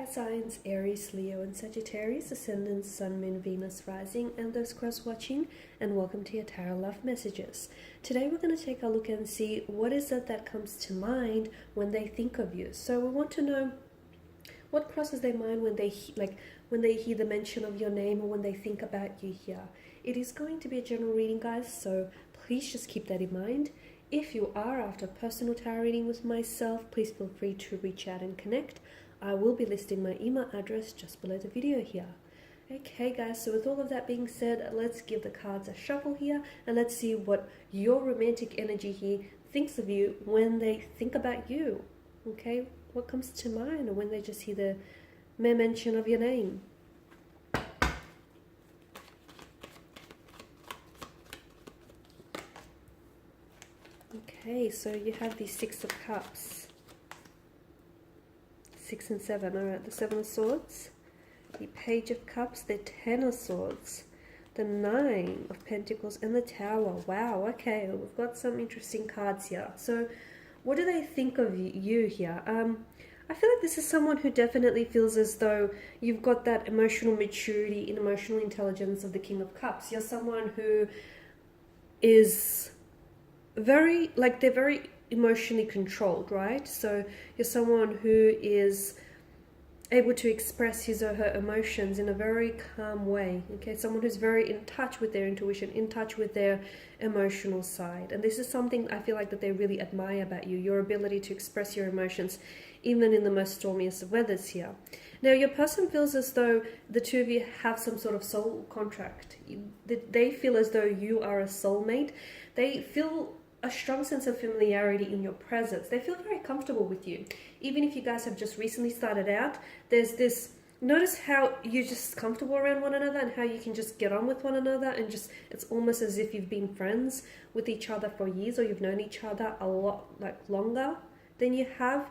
fire signs Aries, Leo and Sagittarius, ascendant, sun, moon, Venus, rising, and those cross-watching, and welcome to your tarot love messages. Today we're going to take a look and see what is it that comes to mind when they think of you. So we want to know what crosses their mind when they hear the mention of your name or when they think about you here. It is going to be a general reading, guys, so please just keep that in mind. If you are after a personal tarot reading with myself, please feel free to reach out and connect. I will be listing my email address just below the video here. Okay guys, so with all of that being said, let's give the cards a shuffle here and let's see what your romantic energy here thinks of you when they think about you. Okay, what comes to mind when they just hear the mere mention of your name? Okay, so you have the Six of Cups. 6 and 7, alright, the 7 of Swords, the Page of Cups, the 10 of Swords, the 9 of Pentacles, and the Tower. Wow, okay, we've got some interesting cards here. So, what do they think of you here? I feel like this is someone who definitely feels as though you've got that emotional maturity and emotional intelligence of the King of Cups. You're someone who is very, they're very emotionally controlled, right? So you're someone who is able to express his or her emotions in a very calm way, okay? Someone who's very in touch with their intuition, in touch with their emotional side. And this is something I feel like that they really admire about you, your ability to express your emotions even in the most stormiest of weathers here. Now, your person feels as though the two of you have some sort of soul contract. They feel as though you are a soulmate. They feel a strong sense of familiarity in your presence. They feel very comfortable with you. Even if you guys have just recently started out, there's this, notice how you're just comfortable around one another and how you can just get on with one another and just, it's almost as if you've been friends with each other for years or you've known each other a lot, longer than you have.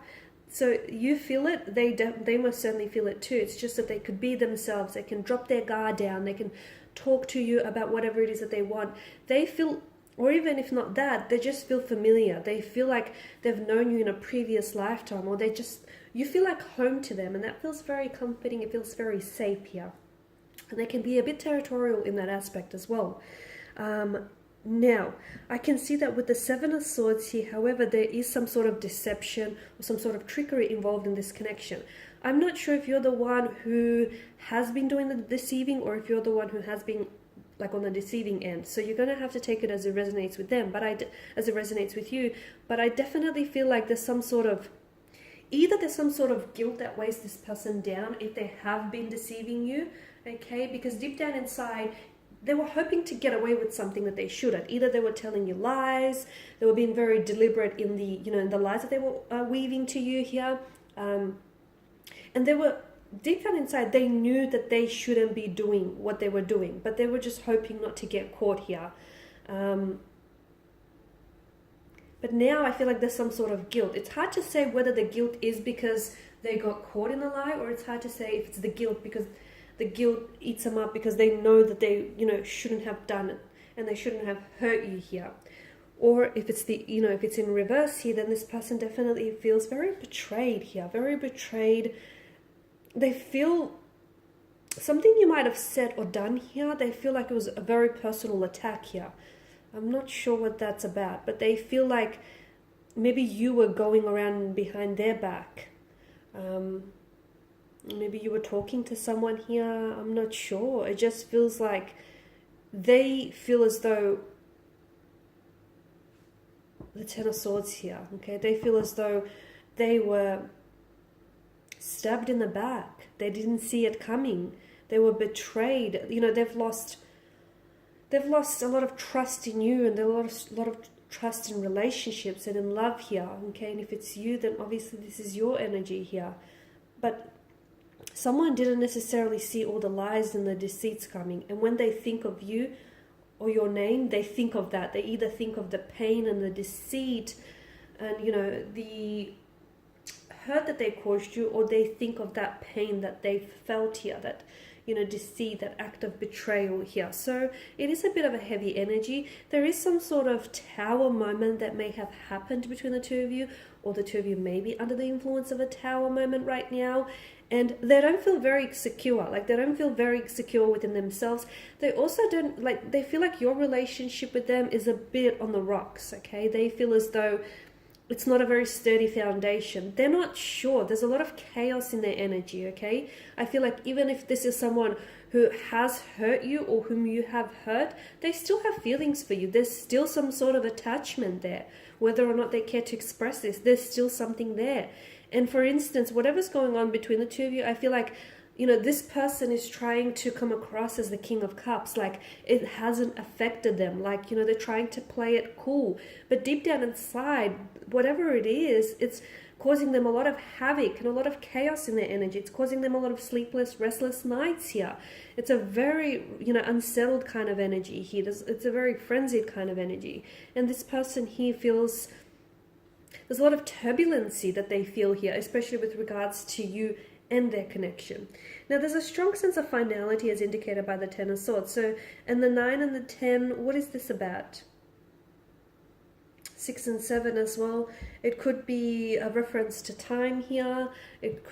So you feel it, they most certainly feel it too. It's just that they could be themselves. They can drop their guard down. They can talk to you about whatever it is that they want. They feel, or even if not that, they just feel familiar. They feel like they've known you in a previous lifetime, or you feel like home to them, and that feels very comforting. It feels very safe here. And they can be a bit territorial in that aspect as well. Now, I can see that with the Seven of Swords here, however, there is some sort of deception or some sort of trickery involved in this connection. I'm not sure if you're the one who has been doing the deceiving or if you're the one who has been on the deceiving end. So you're going to have to take it as it resonates with them, as it resonates with you. But I definitely feel like there's some sort of, either there's some sort of guilt that weighs this person down if they have been deceiving you, okay? Because deep down inside, they were hoping to get away with something that they shouldn't. Either they were telling you lies, they were being very deliberate in the, in the lies that they were weaving to you here. And they were, deep down inside, they knew that they shouldn't be doing what they were doing, but they were just hoping not to get caught here. But now I feel like there's some sort of guilt. It's hard to say whether the guilt is because they got caught in a lie, or it's hard to say if it's the guilt because the guilt eats them up because they know that they, shouldn't have done it and they shouldn't have hurt you here. Or if it's the, if it's in reverse here, then this person definitely feels very betrayed here, very betrayed. They feel something you might have said or done here, they feel like it was a very personal attack here. I'm not sure what that's about, but they feel like maybe you were going around behind their back. Maybe you were talking to someone here. I'm not sure. It just feels like they feel as though the Ten of Swords here, okay? They feel as though they were stabbed in the back. They didn't see it coming. They were betrayed. They've lost a lot of trust in you, and a lot of trust in relationships and in love here, okay? And if it's you, then obviously this is your energy here. But someone didn't necessarily see all the lies and the deceits coming, and when they think of you or your name, they think of that. They either think of the pain and the deceit and the hurt that they caused you, or they think of that pain that they felt here, that deceit, that act of betrayal here. So it is a bit of a heavy energy. There is some sort of tower moment that may have happened between the two of you, or the two of you may be under the influence of a tower moment right now. And they don't feel very secure. Like, they don't feel very secure within themselves. They also don't, like, they feel like your relationship with them is a bit on the rocks, okay? They feel as though it's not a very sturdy foundation. They're not sure. There's a lot of chaos in their energy, okay? I feel like even if this is someone who has hurt you or whom you have hurt, they still have feelings for you. There's still some sort of attachment there. Whether or not they care to express this, there's still something there. And for instance, whatever's going on between the two of you, I feel like, this person is trying to come across as the King of Cups. Like, it hasn't affected them. Like, they're trying to play it cool. But deep down inside, whatever it is, it's causing them a lot of havoc and a lot of chaos in their energy. It's causing them a lot of sleepless, restless nights here. It's a very, unsettled kind of energy here. It's a very frenzied kind of energy. And this person here feels... There's a lot of turbulency that they feel here, especially with regards to you and their connection. Now, there's a strong sense of finality as indicated by the Ten of Swords. So, and the 9 and the 10, what is this about? 6 and 7 as well. It could be a reference to time here.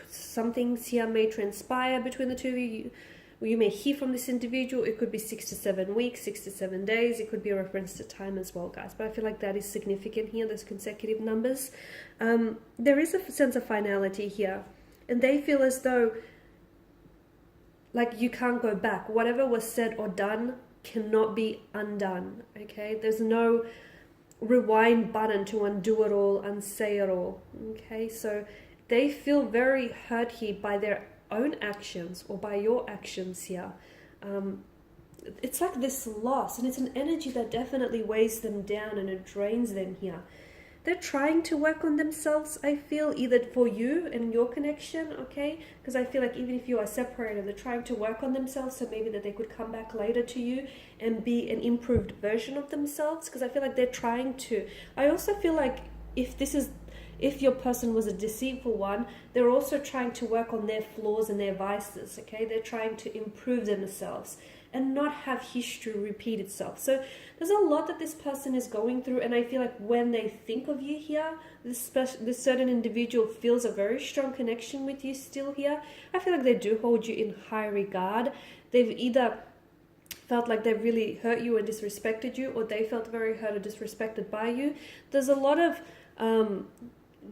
Some things here may transpire between the two of you. You may hear from this individual. It could be 6 to 7 weeks, 6 to 7 days. It could be a reference to time as well, guys. But I feel like that is significant here, those consecutive numbers. There is a sense of finality here. And they feel as though, like, you can't go back. Whatever was said or done cannot be undone, okay? There's no rewind button to undo it all, unsay it all, okay? So they feel very hurt here by their own actions or by your actions here. It's like this loss, and it's an energy that definitely weighs them down and it drains them here. They're trying to work on themselves, I feel, either for you and your connection, okay? Because I feel like even if you are separated, they're trying to work on themselves so maybe that they could come back later to you and be an improved version of themselves, because I feel like they're trying to. I also feel like if your person was a deceitful one, they're also trying to work on their flaws and their vices, okay? They're trying to improve themselves and not have history repeat itself. So there's a lot that this person is going through, and I feel like when they think of you here, this certain individual feels a very strong connection with you still here. I feel like they do hold you in high regard. They've either felt like they really hurt you and disrespected you, or they felt very hurt or disrespected by you. There's a lot of...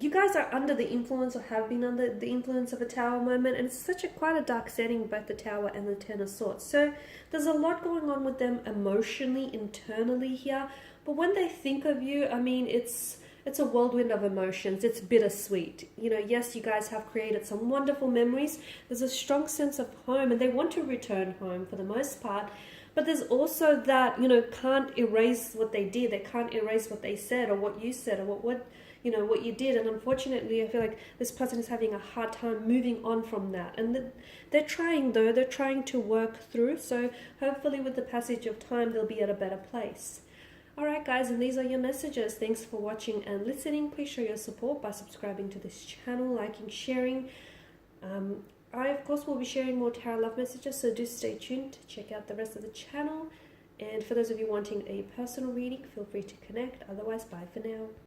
you guys are under the influence or have been under the influence of a tower moment, and it's quite a dark setting, both the tower and the Ten of Swords. So there's a lot going on with them emotionally, internally here. But when they think of you, I mean, it's a whirlwind of emotions. It's bittersweet. Yes, you guys have created some wonderful memories. There's a strong sense of home, and they want to return home for the most part. But there's also that, can't erase what they did. They can't erase what they said or what you said or what you did. And unfortunately, I feel like this person is having a hard time moving on from that. And they're trying, though. They're trying to work through. So hopefully with the passage of time, they'll be at a better place. Alright, guys, and these are your messages. Thanks for watching and listening. Please show your support by subscribing to this channel, liking, sharing. I, of course, will be sharing more tarot love messages, so do stay tuned to check out the rest of the channel. And for those of you wanting a personal reading, feel free to connect. Otherwise, bye for now.